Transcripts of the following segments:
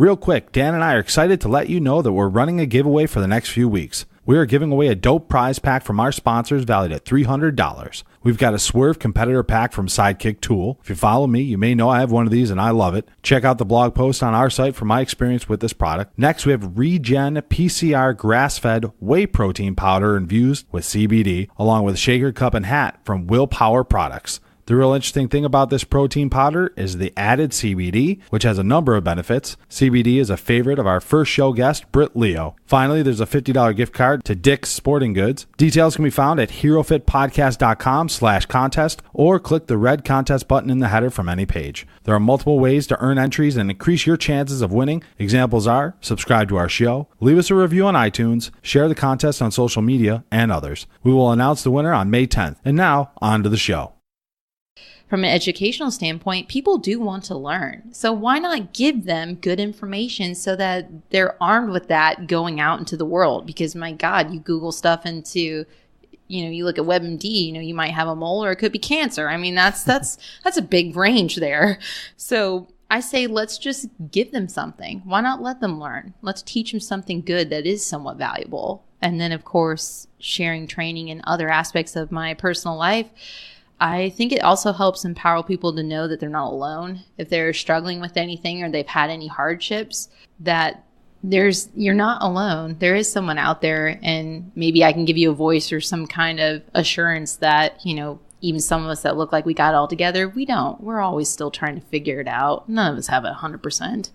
Real quick, Dan and I are excited to let you know that we're running a giveaway for the next few weeks. We are giving away a dope prize pack from our sponsors valued at $300. We've got a Swerve competitor pack from Sidekick Tool. If you follow me, you may know I have one of these and I love it. Check out the blog post on our site for my experience with this product. Next, we have Regen PCR grass-fed whey protein powder infused with CBD, along with shaker cup and hat from Willpower Products. The real interesting thing about this protein powder is the added CBD, which has a number of benefits. CBD is a favorite of our first show guest, Britt Leo. Finally, there's a $50 gift card to Dick's Sporting Goods. Details can be found at herofitpodcast.com/contest or click the red contest button in the header from any page. There are multiple ways to earn entries and increase your chances of winning. Examples are subscribe to our show, leave us a review on iTunes, share the contest on social media, and others. We will announce the winner on May 10th. And now, on to the show. From an educational standpoint, people do want to learn. So why not give them good information so that they're armed with that going out into the world? Because my God, you Google stuff into, you look at WebMD, you might have a mole or it could be cancer. I mean, that's a big range there. So I say, let's just give them something. Why not let them learn? Let's teach them something good that is somewhat valuable. And then, of course, sharing training in other aspects of my personal life. I think it also helps empower people to know that they're not alone. If they're struggling with anything or they've had any hardships, that you're not alone. There is someone out there, and maybe I can give you a voice or some kind of assurance that, even some of us that look like we got it all together, we don't. We're always still trying to figure it out. None of us have it 100%.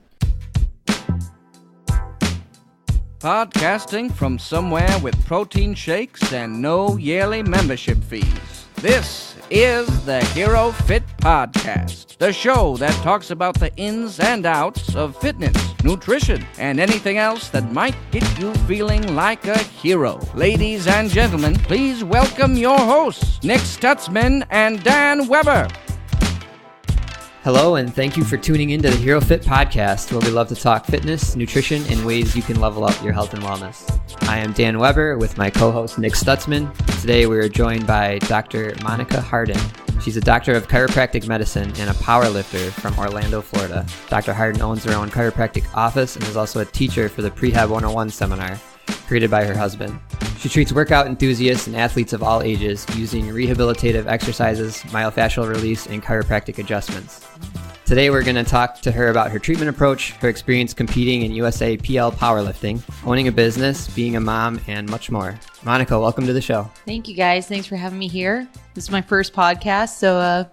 Podcasting from somewhere with protein shakes and no yearly membership fees. This is the HeroFit Podcast, the show that talks about the ins and outs of fitness, nutrition, and anything else that might get you feeling like a hero. Ladies and gentlemen, please welcome your hosts, Nick Stutzman and Dan Weber. Hello, and thank you for tuning into the HeroFit Podcast, where we love to talk fitness, nutrition, and ways you can level up your health and wellness. I am Dan Weber with my co-host Nick Stutzman. Today we are joined by Dr. Monica Harden. She's a doctor of chiropractic medicine and a powerlifter from Orlando, Florida. Dr. Harden owns her own chiropractic office and is also a teacher for the Prehab 101 seminar created by her husband. She treats workout enthusiasts and athletes of all ages using rehabilitative exercises, myofascial release, and chiropractic adjustments. Today we're going to talk to her about her treatment approach, her experience competing in USA PL powerlifting, owning a business, being a mom, and much more. Monica, welcome to the show. Thank you, guys. Thanks for having me here. This is my first podcast, so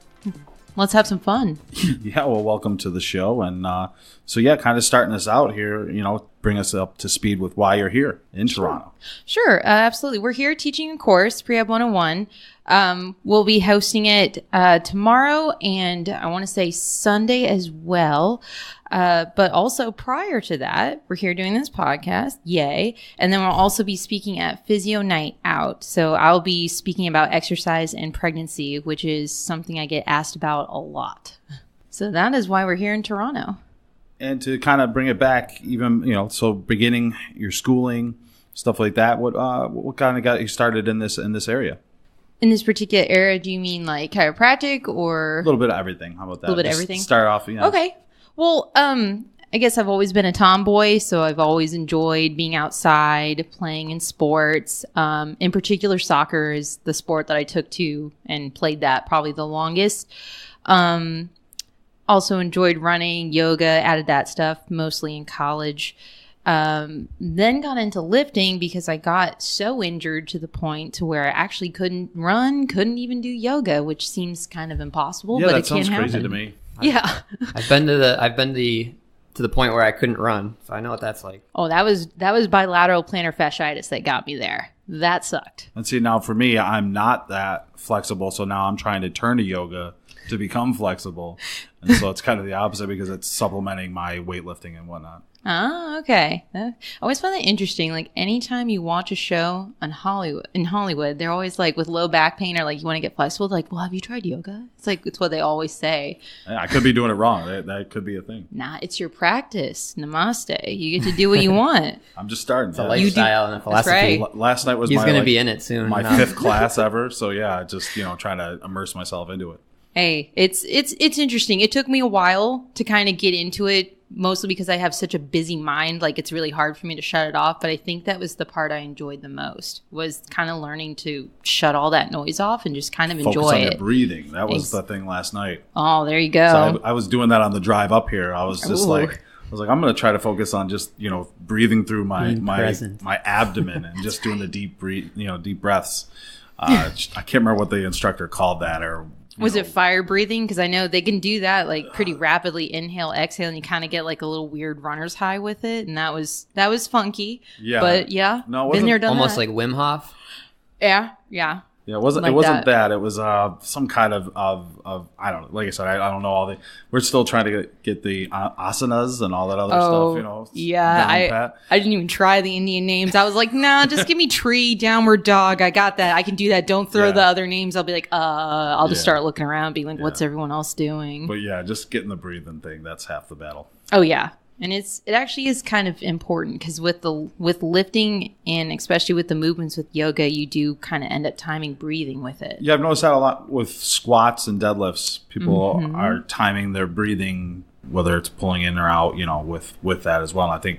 let's have some fun. Yeah, well, welcome to the show. And kind of starting us out here, bring us up to speed with why you're here in Toronto. Sure, absolutely. We're here teaching a course, Prehab 101. We'll be hosting it tomorrow and I want to say Sunday as well. But also prior to that, we're here doing this podcast. Yay. And then we'll also be speaking at Physio Night Out. So I'll be speaking about exercise and pregnancy, which is something I get asked about a lot. So that is why we're here in Toronto. And to kind of bring it back, even, so beginning your schooling, stuff like that, what kind of got you started in this area? In this particular area, do you mean like chiropractic or? A little bit of everything. How about that? A little bit of everything? Start off, Okay. Well, I guess I've always been a tomboy, so I've always enjoyed being outside, playing in sports. In particular, soccer is the sport that I took to and played that probably the longest. Also enjoyed running, yoga, added that stuff mostly in college. Then got into lifting because I got so injured to the point to where I actually couldn't run, couldn't even do yoga, which seems kind of impossible, but it can happen. Yeah, that sounds crazy to me. Yeah. I've been to the point where I couldn't run, so I know what that's like. Oh, that was bilateral plantar fasciitis that got me there. That sucked. And see, now for me, I'm not that flexible, so now I'm trying to turn to yoga to become flexible. And so it's kind of the opposite because it's supplementing my weightlifting and whatnot. Oh, okay. I always find that interesting. Like anytime you watch a show in Hollywood, they're always like with low back pain or like you want to get flexible. Like, well, have you tried yoga? It's what they always say. I could be doing it wrong. That could be a thing. Nah, it's your practice. Namaste. You get to do what you want. I'm just starting. It's a lifestyle and a philosophy. That's right. Last night was He's going to be in it soon. My fifth class ever. So yeah, just trying to immerse myself into it. Hey, it's interesting. It took me a while to kind of get into it mostly because I have such a busy mind. Like, it's really hard for me to shut it off. But I think that was the part I enjoyed the most, was kind of learning to shut all that noise off and just kind of enjoy Focus on it. your breathing. That was the thing last night. Oh, there you go. So I was doing that on the drive up here. I was just I'm going to try to focus on just, breathing through my abdomen and just doing the deep breaths. I can't remember what the instructor called that, or was it fire breathing? Because I know they can do that like pretty rapidly. Inhale, exhale, and you kind of get like a little weird runner's high with it, and that was funky. Yeah, but yeah, no, been there, done almost that. like Wim Hof. Yeah. Yeah, it wasn't that. It was some kind of I don't know. Like I said, I don't know all the. We're still trying to get the asanas and all that other stuff. Yeah, I didn't even try the Indian names. I was like, nah, just give me tree, downward dog. I got that. I can do that. Don't throw the other names. I'll be like, I'll just start looking around, being like, what's everyone else doing? But yeah, just getting the breathing thing. That's half the battle. Oh yeah. And it actually is kind of important, because with lifting, and especially with the movements with yoga, you do kind of end up timing breathing with it. Yeah, I've noticed that a lot with squats and deadlifts. People are timing their breathing, whether it's pulling in or out, with that as well. And I think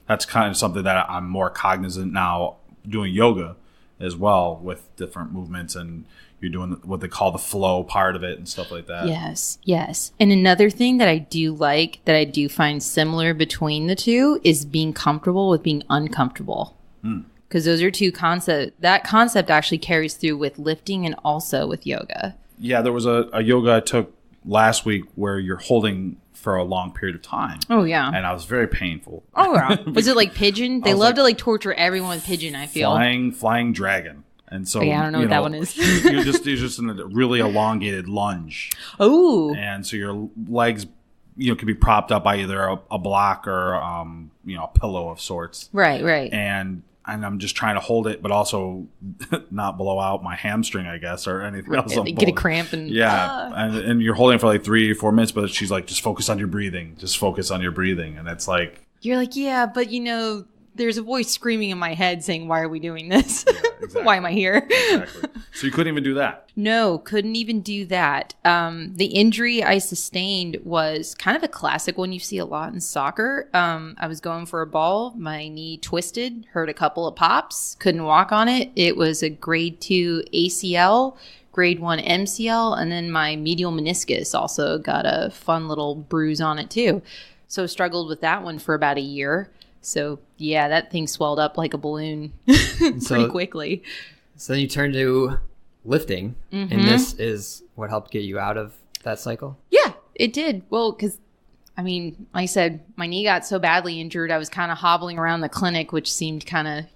that's kind of something that I'm more cognizant now doing yoga as well, with different movements, and you're doing what they call the flow part of it and stuff like that. Yes. And another thing that I do find similar between the two, is being comfortable with being uncomfortable. Because those are two concepts. That concept actually carries through with lifting and also with yoga. Yeah, there was a yoga I took last week where you're holding for a long period of time. Oh, yeah. And I was very painful. Oh, yeah. Was it like pigeon? They love to torture everyone with pigeon, I feel. Flying dragon. And so, I don't know what that one is. you're just in a really elongated lunge. Oh. And so your legs, can be propped up by either a block or, a pillow of sorts. Right. And I'm just trying to hold it, but also not blow out my hamstring, I guess, or anything else. Get a cramp and and you're holding it for like 3 or 4 minutes, but she's like, just focus on your breathing. Just focus on your breathing. And it's like, you're like, yeah, but there's a voice screaming in my head saying, why are we doing this? Yeah, exactly. Why am I here? Exactly. So you couldn't even do that? No, couldn't even do that. The injury I sustained was kind of a classic one you see a lot in soccer. I was going for a ball. My knee twisted, hurt a couple of pops, couldn't walk on it. It was a grade 2 ACL, grade 1 MCL, and then my medial meniscus also got a fun little bruise on it too. So struggled with that one for about a year. So, yeah, that thing swelled up like a balloon pretty quickly. So then you turned to lifting, and this is what helped get you out of that cycle? Yeah, it did. Well, because, like I said, my knee got so badly injured, I was kind of hobbling around the clinic, which seemed kind of,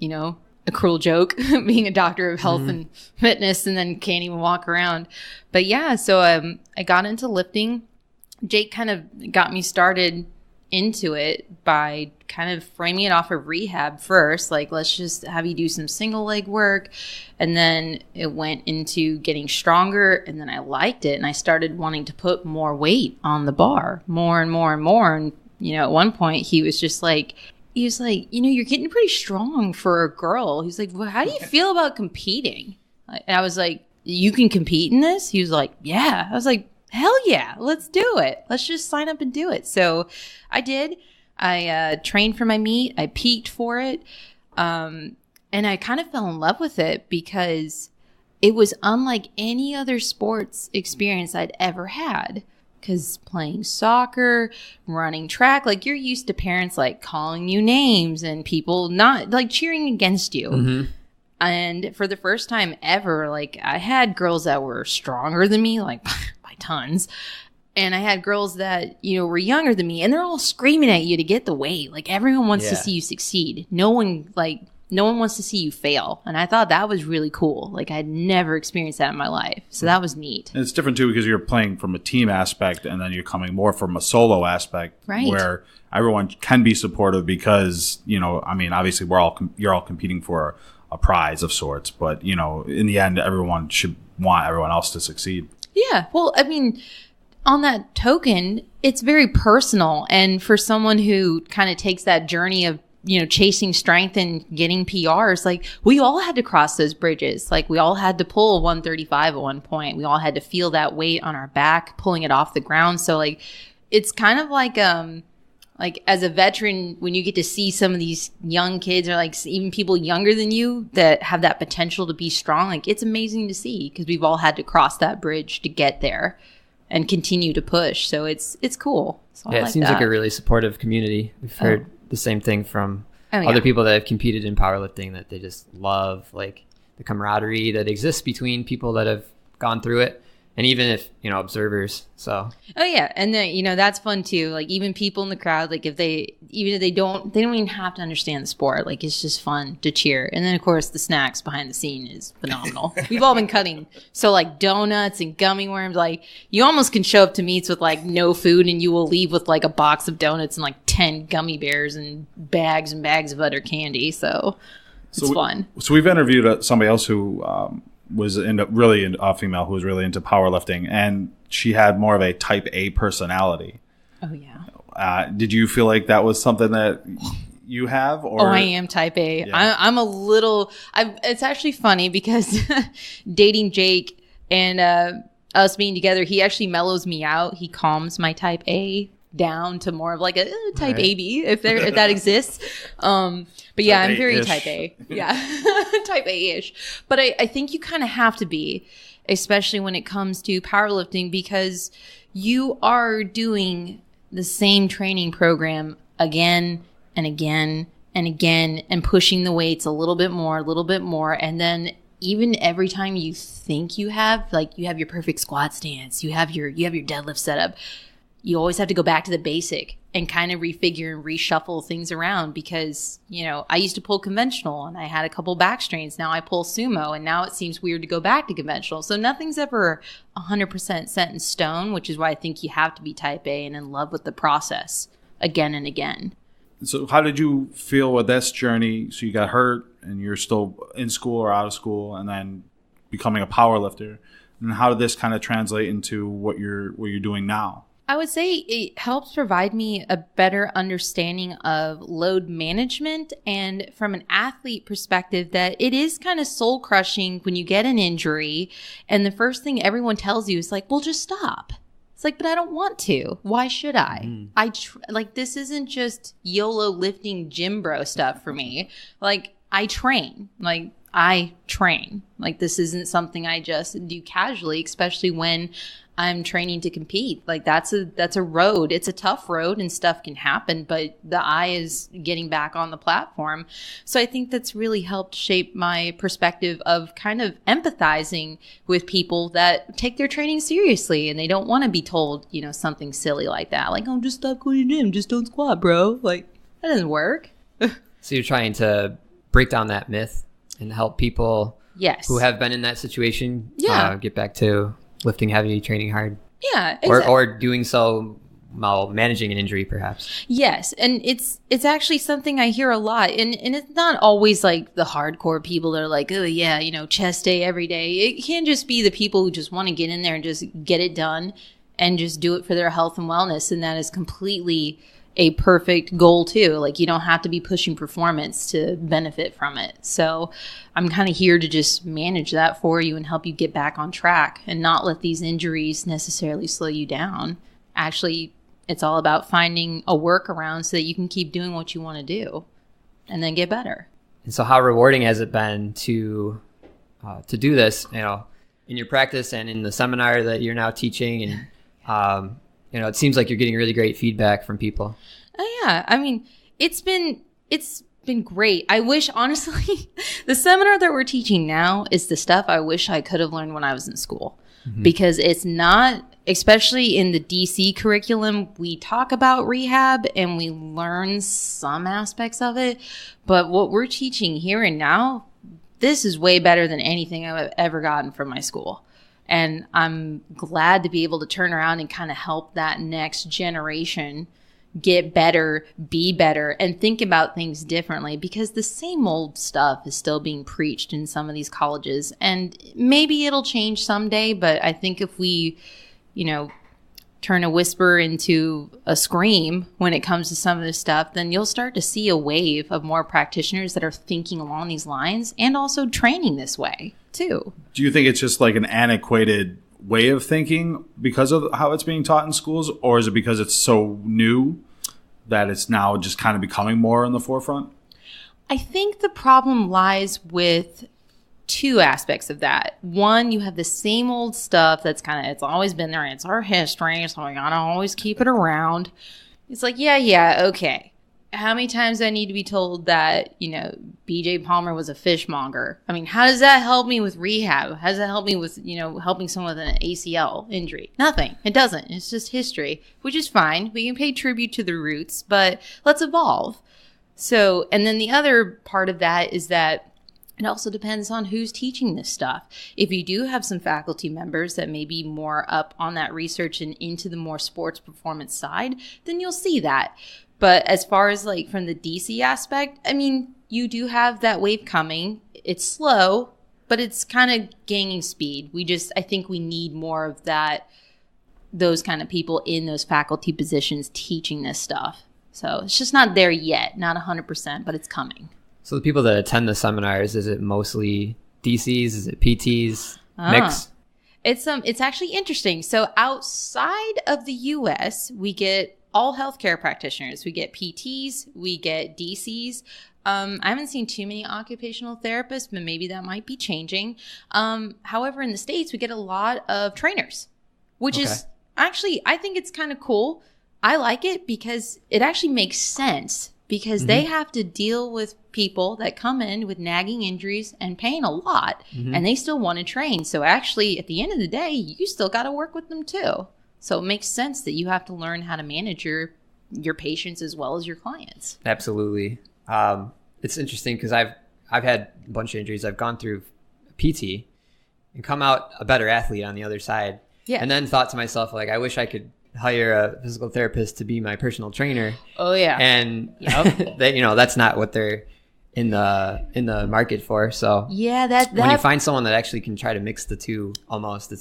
a cruel joke, being a doctor of health and fitness, and then can't even walk around. But, yeah, so I got into lifting. Jake kind of got me started into it by kind of framing it off of rehab first, like, let's just have you do some single leg work, and then it went into getting stronger, and then I liked it, and I started wanting to put more weight on the bar, more and more and more. And at one point he was like, you're getting pretty strong for a girl. He's like, well, how do you feel about competing? And I was like, you can compete in this? He was like, yeah. I was like, hell yeah, let's do it. Let's just sign up and do it. So I did. I trained for my meet. I peaked for it. And I kind of fell in love with it because it was unlike any other sports experience I'd ever had. Because playing soccer, running track, like, you're used to parents like calling you names and people not like cheering against you. Mm-hmm. And for the first time ever, like, I had girls that were stronger than me, like by tons. And I had girls that, were younger than me, and they're all screaming at you to get the weight. Like, everyone wants to see you succeed. No one wants to see you fail. And I thought that was really cool. Like, I'd never experienced that in my life. So that was neat. And it's different too, because you're playing from a team aspect, and then you're coming more from a solo aspect, right, where everyone can be supportive because, obviously you're all competing for a prize of sorts, but in the end, everyone should want everyone else to succeed. Yeah. Well, on that token, it's very personal. And for someone who kind of takes that journey of, chasing strength and getting PRs, like, we all had to cross those bridges. Like, we all had to pull 135 at one point. We all had to feel that weight on our back, pulling it off the ground. So, like, it's kind of like like as a veteran, when you get to see some of these young kids or like even people younger than you that have that potential to be strong, like it's amazing to see because we've all had to cross that bridge to get there and continue to push. So it's cool. So yeah, it seems like a really supportive community. We've heard the same thing from other people that have competed in powerlifting, that they just love like the camaraderie that exists between people that have gone through it. And even if, observers, so. Oh yeah. And then, that's fun too. Like even people in the crowd, like if they don't even have to understand the sport. Like it's just fun to cheer. And then of course the snacks behind the scene is phenomenal. We've all been cutting. So like donuts and gummy worms, like you almost can show up to meets with like no food and you will leave with like a box of donuts and like 10 gummy bears and bags of other candy. So it's fun. So we've interviewed somebody else who, was a female who was really into powerlifting, and she had more of a type A personality. Oh yeah. Did you feel like that was something that you have? Or? Oh, I am type A. Yeah. I'm a little. It's actually funny because dating Jake and us being together, he actually mellows me out. He calms my type A down to more of like a type AB if that exists. But yeah, I'm very type A. Yeah, type A-ish. But I think you kind of have to be, especially when it comes to powerlifting, because you are doing the same training program again and again and again and pushing the weights a little bit more. And then even every time you think you have your perfect squat stance, you have your deadlift setup, you always have to go back to the basic and kind of refigure and reshuffle things around because, I used to pull conventional and I had a couple back strains. Now I pull sumo and now it seems weird to go back to conventional. So nothing's ever 100% set in stone, which is why I think you have to be type A and in love with the process again and again. So how did you feel with this journey? So you got hurt and you're still in school or out of school and then becoming a power lifter. And how did this kind of translate into what you're doing now? I would say it helps provide me a better understanding of load management, and from an athlete perspective that it is kind of soul crushing when you get an injury and the first thing everyone tells you is like, well, just stop. It's like, but I don't want to. Why should I? This isn't just YOLO lifting gym bro stuff for me. Like I train. Like this isn't something I just do casually, especially when I'm training to compete. Like that's a road. It's a tough road and stuff can happen, but the eye is getting back on the platform. So I think that's really helped shape my perspective of kind of empathizing with people that take their training seriously and they don't want to be told, something silly like that. Like, oh, just stop going to the gym. Just don't squat, bro. Like that doesn't work. So you're trying to break down that myth and help people who have been in that situation get back to lifting heavy, training hard. Yeah. Exactly. Or doing so while managing an injury, perhaps. Yes. And it's actually something I hear a lot. And it's not always like the hardcore people that are like, oh, yeah, chest day every day. It can just be the people who just want to get in there and just get it done and just do it for their health and wellness. And that is completely a perfect goal too. Like you don't have to be pushing performance to benefit from it. So I'm kind of here to just manage that for you and help you get back on track and not let these injuries necessarily slow you down. Actually, it's all about finding a workaround so that you can keep doing what you want to do and then get better. And so how rewarding has it been to do this, in your practice and in the seminar that you're now teaching? And, it seems like you're getting really great feedback from people. Oh yeah. I mean, it's been great. I wish, honestly, the seminar that we're teaching now is the stuff I wish I could have learned when I was in school. Mm-hmm. Because it's not, especially in the DC curriculum, we talk about rehab and we learn some aspects of it. But what we're teaching here and now, this is way better than anything I've ever gotten from my school. And I'm glad to be able to turn around and kind of help that next generation get better, be better, and think about things differently, because the same old stuff is still being preached in some of these colleges. And maybe it'll change someday, but I think if we, turn a whisper into a scream when it comes to some of this stuff, then you'll start to see a wave of more practitioners that are thinking along these lines and also training this way too. Do you think it's just like an antiquated way of thinking because of how it's being taught in schools, or is it because it's so new that it's now just kind of becoming more in the forefront? I think the problem lies with two aspects of that. One, you have the same old stuff that's kind of, it's always been there. It's our history, so we gotta always keep it around. It's like, yeah, okay. How many times do I need to be told that, BJ Palmer was a fishmonger? I mean, how does that help me with rehab? How does that help me with, helping someone with an ACL injury? Nothing. It doesn't. It's just history, which is fine. We can pay tribute to the roots, but let's evolve. So, and then the other part of that is that it also depends on who's teaching this stuff. If you do have some faculty members that may be more up on that research and into the more sports performance side, then you'll see that. But as far as like from the DC aspect, I mean, you do have that wave coming. It's slow, but it's kind of gaining speed. I think we need more of those kind of people in those faculty positions teaching this stuff. So it's just not there yet, not 100%, but it's coming. So the people that attend the seminars, is it mostly DCs? Is it PTs? Mix? It's actually interesting. So outside of the US, we get all healthcare practitioners. We get PTs, we get DCs. I haven't seen too many occupational therapists, but maybe that might be changing. However, in the States, we get a lot of trainers, which is actually, I think it's kind of cool. I like it because it actually makes sense because they have to deal with people that come in with nagging injuries and pain a lot, and they still want to train. So actually, at the end of the day, you still got to work with them too. So it makes sense that you have to learn how to manage your patients as well as your clients. Absolutely. It's interesting because I've had a bunch of injuries. I've gone through PT and come out a better athlete on the other side. Yeah. And then thought to myself, like, I wish I could hire a physical therapist to be my personal trainer. Oh yeah. And that's not what they're in the market for. So yeah, that when you find someone that actually can try to mix the two, almost,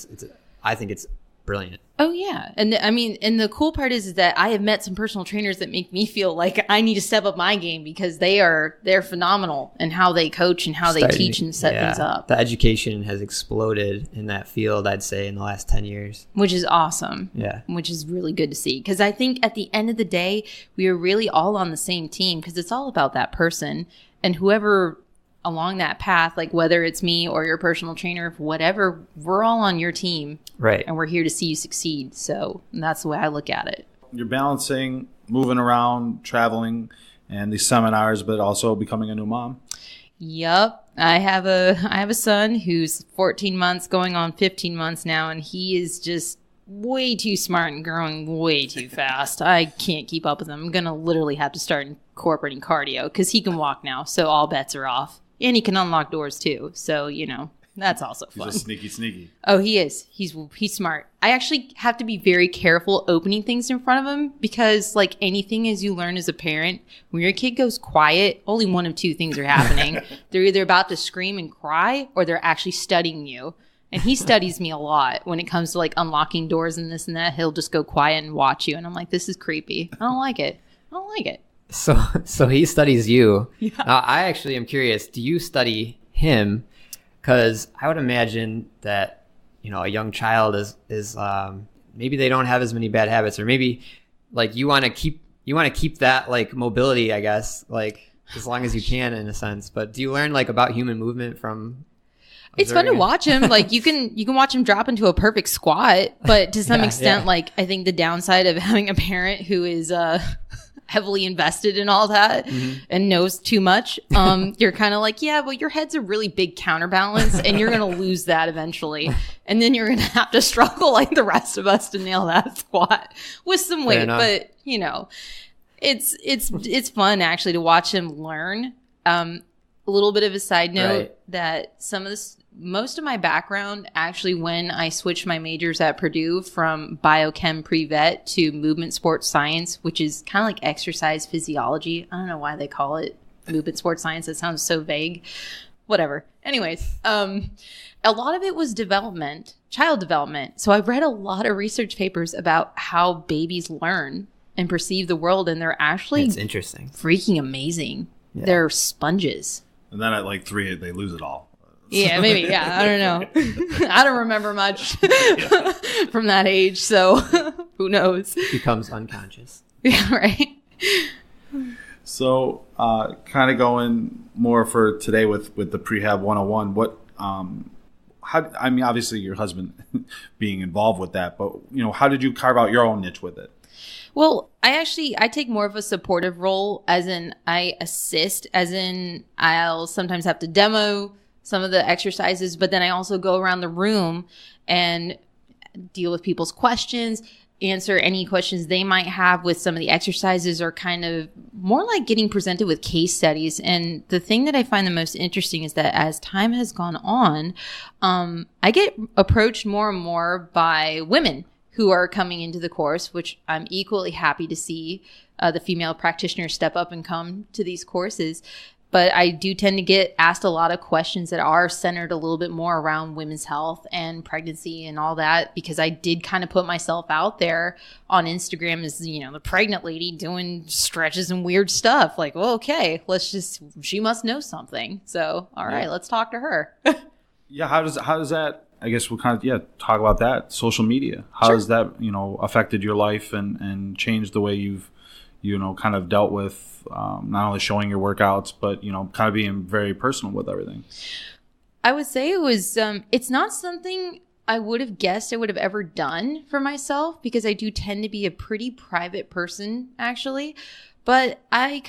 I think it's brilliant. Oh yeah. And I mean, and the cool part is that I have met some personal trainers that make me feel like I need to step up my game because they're phenomenal in how they coach and how they teach and set things up. The education has exploded in that field, I'd say, in the last 10 years. Which is awesome. Yeah. Which is really good to see. Because I think at the end of the day, we are really all on the same team because it's all about that person and whoever along that path, like whether it's me or your personal trainer, whatever, we're all on your team. Right. And we're here to see you succeed. So that's the way I look at it. You're balancing, moving around, traveling, and these seminars, but also becoming a new mom. Yep. I have a son who's 14 months going on 15 months now, and he is just way too smart and growing way too fast. I can't keep up with him. I'm going to literally have to start incorporating cardio because he can walk now. So all bets are off. And he can unlock doors too. So, that's also fun. He's a sneaky. Oh, he is. He's smart. I actually have to be very careful opening things in front of him because like anything as you learn as a parent, when your kid goes quiet, only one of two things are happening. They're either about to scream and cry or they're actually studying you. And he studies me a lot when it comes to like unlocking doors and this and that. He'll just go quiet and watch you. And I'm like, this is creepy. I don't like it. So he studies you. Yeah. I actually am curious. Do you study him? Because I would imagine that a young child is maybe they don't have as many bad habits, or maybe like you want to keep that like mobility, I guess, like as long as you can in a sense. But do you learn like about human movement from? It's fun to watch him. Like you can watch him drop into a perfect squat, but to some extent, like I think the downside of having a parent who is heavily invested in all that and knows too much, you're kind of like, yeah, well, your head's a really big counterbalance and you're going to lose that eventually. And then you're going to have to struggle like the rest of us to nail that squat with some weight. But, it's fun actually to watch him learn. A little bit of a side note that most of my background actually when I switched my majors at Purdue from biochem pre-vet to movement sports science, which is kind of like exercise physiology. I don't know why they call it movement sports science. It sounds so vague. Whatever. Anyways, a lot of it was child development. So I read a lot of research papers about how babies learn and perceive the world, and they're actually it's interesting, freaking amazing. Yeah. They're sponges. And then at like 3, they lose it all. Yeah, maybe. Yeah, I don't know. I don't remember much from that age, so who knows? Becomes unconscious. Yeah, right. So, kind of going more for today with the Prehab 101, obviously your husband being involved with that, but, how did you carve out your own niche with it? Well, I take more of a supportive role, as in I assist, as in I'll sometimes have to demo some of the exercises, but then I also go around the room and deal with people's questions, answer any questions they might have with some of the exercises, or kind of more like getting presented with case studies. And the thing that I find the most interesting is that as time has gone on, I get approached more and more by women who are coming into the course, which I'm equally happy to see the female practitioners step up and come to these courses. But I do tend to get asked a lot of questions that are centered a little bit more around women's health and pregnancy and all that, because I did kind of put myself out there on Instagram as, the pregnant lady doing stretches and weird stuff. Like, well, okay, she must know something. So, all right, let's talk to her. Yeah. How does that, I guess we'll kind of, talk about that. Social media. How has that, affected your life and changed the way you've, kind of dealt with not only showing your workouts, but, kind of being very personal with everything? I would say it was, it's not something I would have guessed I would have ever done for myself, because I do tend to be a pretty private person, actually. But I've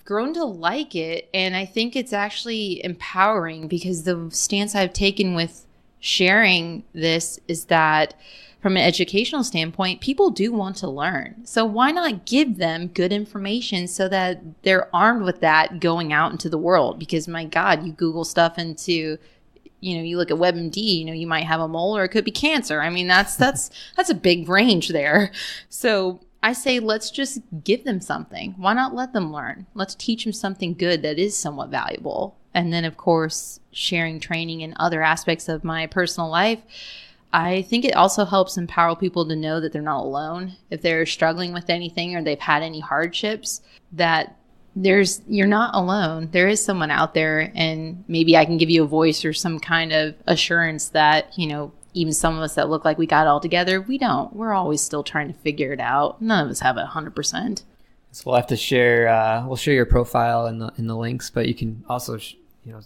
grown to like it. And I think it's actually empowering, because the stance I've taken with sharing this is that from an educational standpoint, people do want to learn. So why not give them good information so that they're armed with that going out into the world? Because my God, you Google stuff into, you look at WebMD, you might have a mole, or it could be cancer. I mean, that's a big range there. So I say, let's just give them something. Why not let them learn? Let's teach them something good that is somewhat valuable. And then, of course, sharing training and other aspects of my personal life. I think it also helps empower people to know that they're not alone. If they're struggling with anything or they've had any hardships, that you're not alone. There is someone out there, and maybe I can give you a voice or some kind of assurance that, even some of us that look like we got it all together, we don't. We're always still trying to figure it out. None of us have it 100%. So we'll have to share, we'll share your profile in the links, but you can also,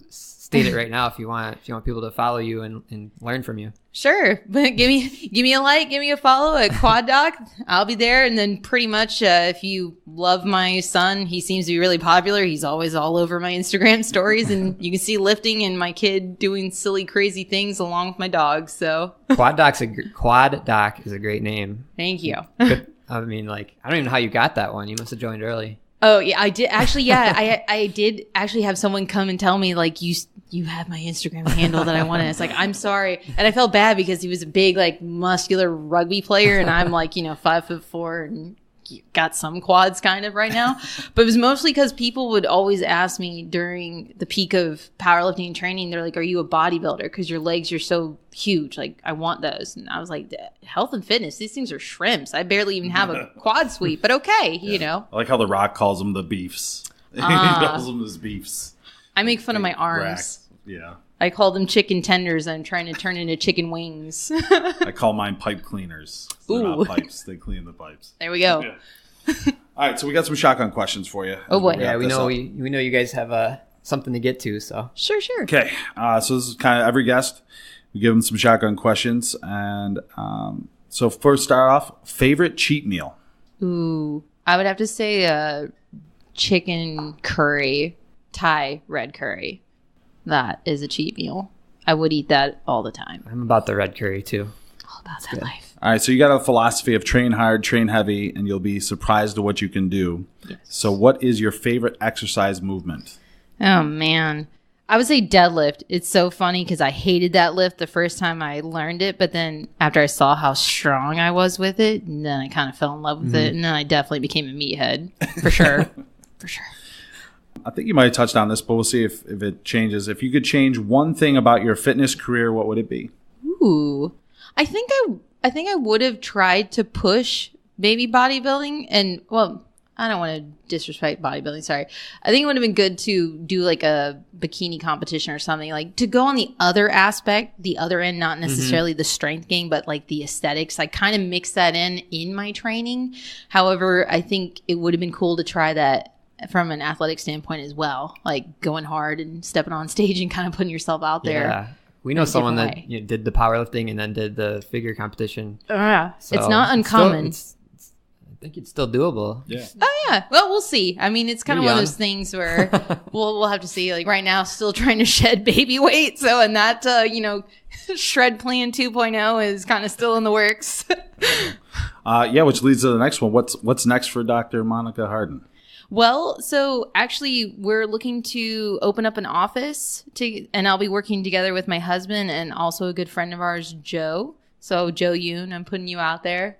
state it right now if you want people to follow you and learn from you. Sure. But give me a like, give me a follow at Quad Doc. I'll be there. And then pretty much, if you love my son, he seems to be really popular. He's always all over my Instagram stories, and you can see lifting and my kid doing silly, crazy things along with my dog. So Quad Doc is a great name. Thank you. I mean, I don't even know how you got that one. You must have joined early. Oh yeah, I did actually. Yeah, I did actually have someone come and tell me, like, you have my Instagram handle that I wanted. It's like, I'm sorry, and I felt bad because he was a big, muscular rugby player, and I'm 5'4" and got some quads kind of right now. But it was mostly because people would always ask me during the peak of powerlifting and training. They're like, "Are you a bodybuilder? Because your legs are so huge. Like, I want those." And I was like, "Health and fitness, these things are shrimps. I barely even have a quad sweep, but okay, I like how The Rock calls them the beefs. He calls them as beefs. I make fun of my arms. Racks. Yeah. I call them chicken tenders. I'm trying to turn into chicken wings. I call mine pipe cleaners. They're not pipes. They clean the pipes. There we go. Yeah. All right, so we got some shotgun questions for you. Oh boy. Yeah, we know you guys have something to get to, so. Sure. Okay, so this is kind of every guest. We give them some shotgun questions, and so first start off, favorite cheat meal? Ooh, I would have to say chicken curry, Thai red curry. That is a cheat meal. I would eat that all the time. I'm about the red curry too. All about that life. All right, so you got a philosophy of train hard, train heavy, and you'll be surprised at what you can do. Yes. So what is your favorite exercise movement? Oh, man. I would say deadlift. It's so funny because I hated that lift the first time I learned it, but then after I saw how strong I was with it, and then I kind of fell in love with it, and then I definitely became a meathead. For sure. For sure. I think you might have touched on this, but we'll see if it changes. If you could change one thing about your fitness career, what would it be? Ooh. I think I would have tried to push maybe bodybuilding, and well, I don't want to disrespect bodybuilding, sorry. I think it would have been good to do like a bikini competition or something, like to go on the other aspect, the other end, not necessarily the strength game, but like the aesthetics. I kind of mix that in my training. However, I think it would have been cool to try that from an athletic standpoint as well, like going hard and stepping on stage and kind of putting yourself out there. Yeah. We know someone that did the powerlifting and then did the figure competition. Yeah, So it's not uncommon. I think it's still doable. Yeah. Oh yeah. Well, we'll see. I mean, it's kind of You're one of young. those things where we'll have to see. Like right now, still trying to shed baby weight. So, and that shred plan 2.0 is kind of still in the works. Which leads to the next one. What's next for Dr. Monica Harden? Well, so actually, we're looking to open up an office and I'll be working together with my husband and also a good friend of ours, Joe. So Joe Yoon, I'm putting you out there.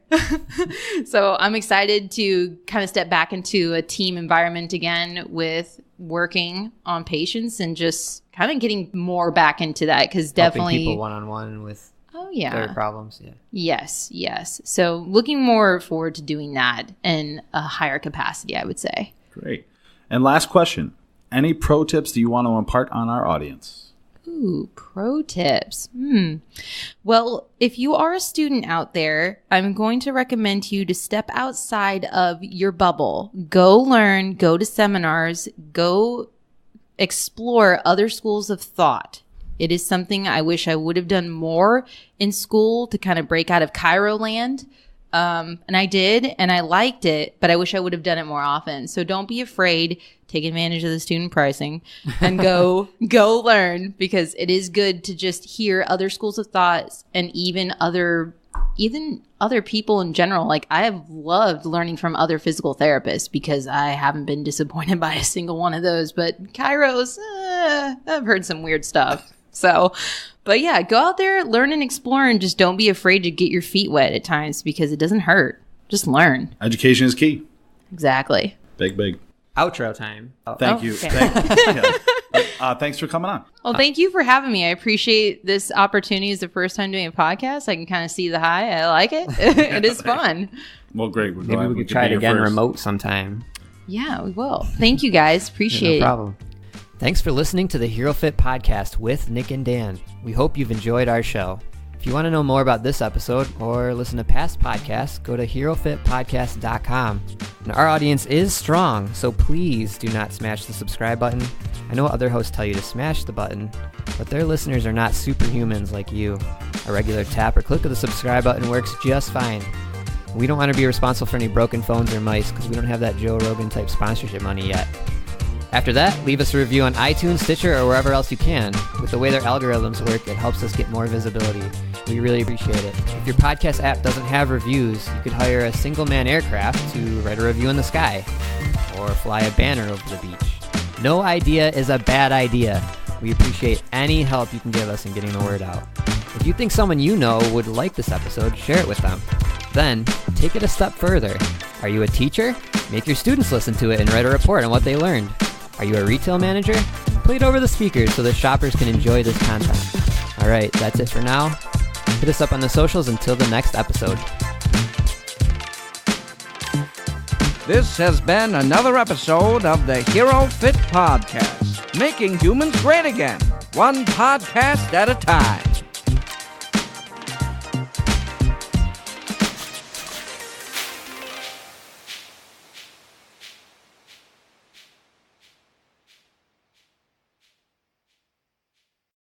So I'm excited to kind of step back into a team environment again with working on patients and just kind of getting more back into that because definitely Helping people one-on-one with their problems. Yeah. Yes. So looking more forward to doing that in a higher capacity, I would say. Great. And last question. Any pro tips do you want to impart on our audience? Ooh, pro tips. Well, if you are a student out there, I'm going to recommend to you to step outside of your bubble. Go learn, go to seminars, go explore other schools of thought. It is something I wish I would have done more in school to kind of break out of Chiro land. And I did, and I liked it, but I wish I would have done it more often. So don't be afraid. Take advantage of the student pricing and go learn, because it is good to just hear other schools of thoughts and even other people in general. Like I have loved learning from other physical therapists because I haven't been disappointed by a single one of those. But Chiros, I've heard some weird stuff. So, but yeah, go out there, learn and explore, and just don't be afraid to get your feet wet at times because it doesn't hurt. Just learn. Education is key. Exactly. Big. Outro time. Thank you. Okay. Thanks for coming on. Well, thank you for having me. I appreciate this opportunity. It's the first time doing a podcast. I can kind of see the high. I like it. It is fun. Well, great. We're Maybe glad we could try it be again here first. remote sometime. Yeah, we will. Thank you guys. Appreciate No it. problem. Thanks for listening to the HeroFit podcast with Nick and Dan. We hope you've enjoyed our show. If you want to know more about this episode or listen to past podcasts, go to HeroFitPodcast.com. And our audience is strong, so please do not smash the subscribe button. I know other hosts tell you to smash the button, but their listeners are not superhumans like you. A regular tap or click of the subscribe button works just fine. We don't want to be responsible for any broken phones or mice because we don't have that Joe Rogan type sponsorship money yet. After that, leave us a review on iTunes, Stitcher, or wherever else you can. With the way their algorithms work, it helps us get more visibility. We really appreciate it. If your podcast app doesn't have reviews, you could hire a single-man aircraft to write a review in the sky, or fly a banner over the beach. No idea is a bad idea. We appreciate any help you can give us in getting the word out. If you think someone you know would like this episode, share it with them. Then, take it a step further. Are you a teacher? Make your students listen to it and write a report on what they learned. Are you a retail manager? Play it over the speakers so the shoppers can enjoy this content. All right, that's it for now. Hit us up on the socials until the next episode. This has been another episode of the HeroFit Podcast, making humans great again, one podcast at a time.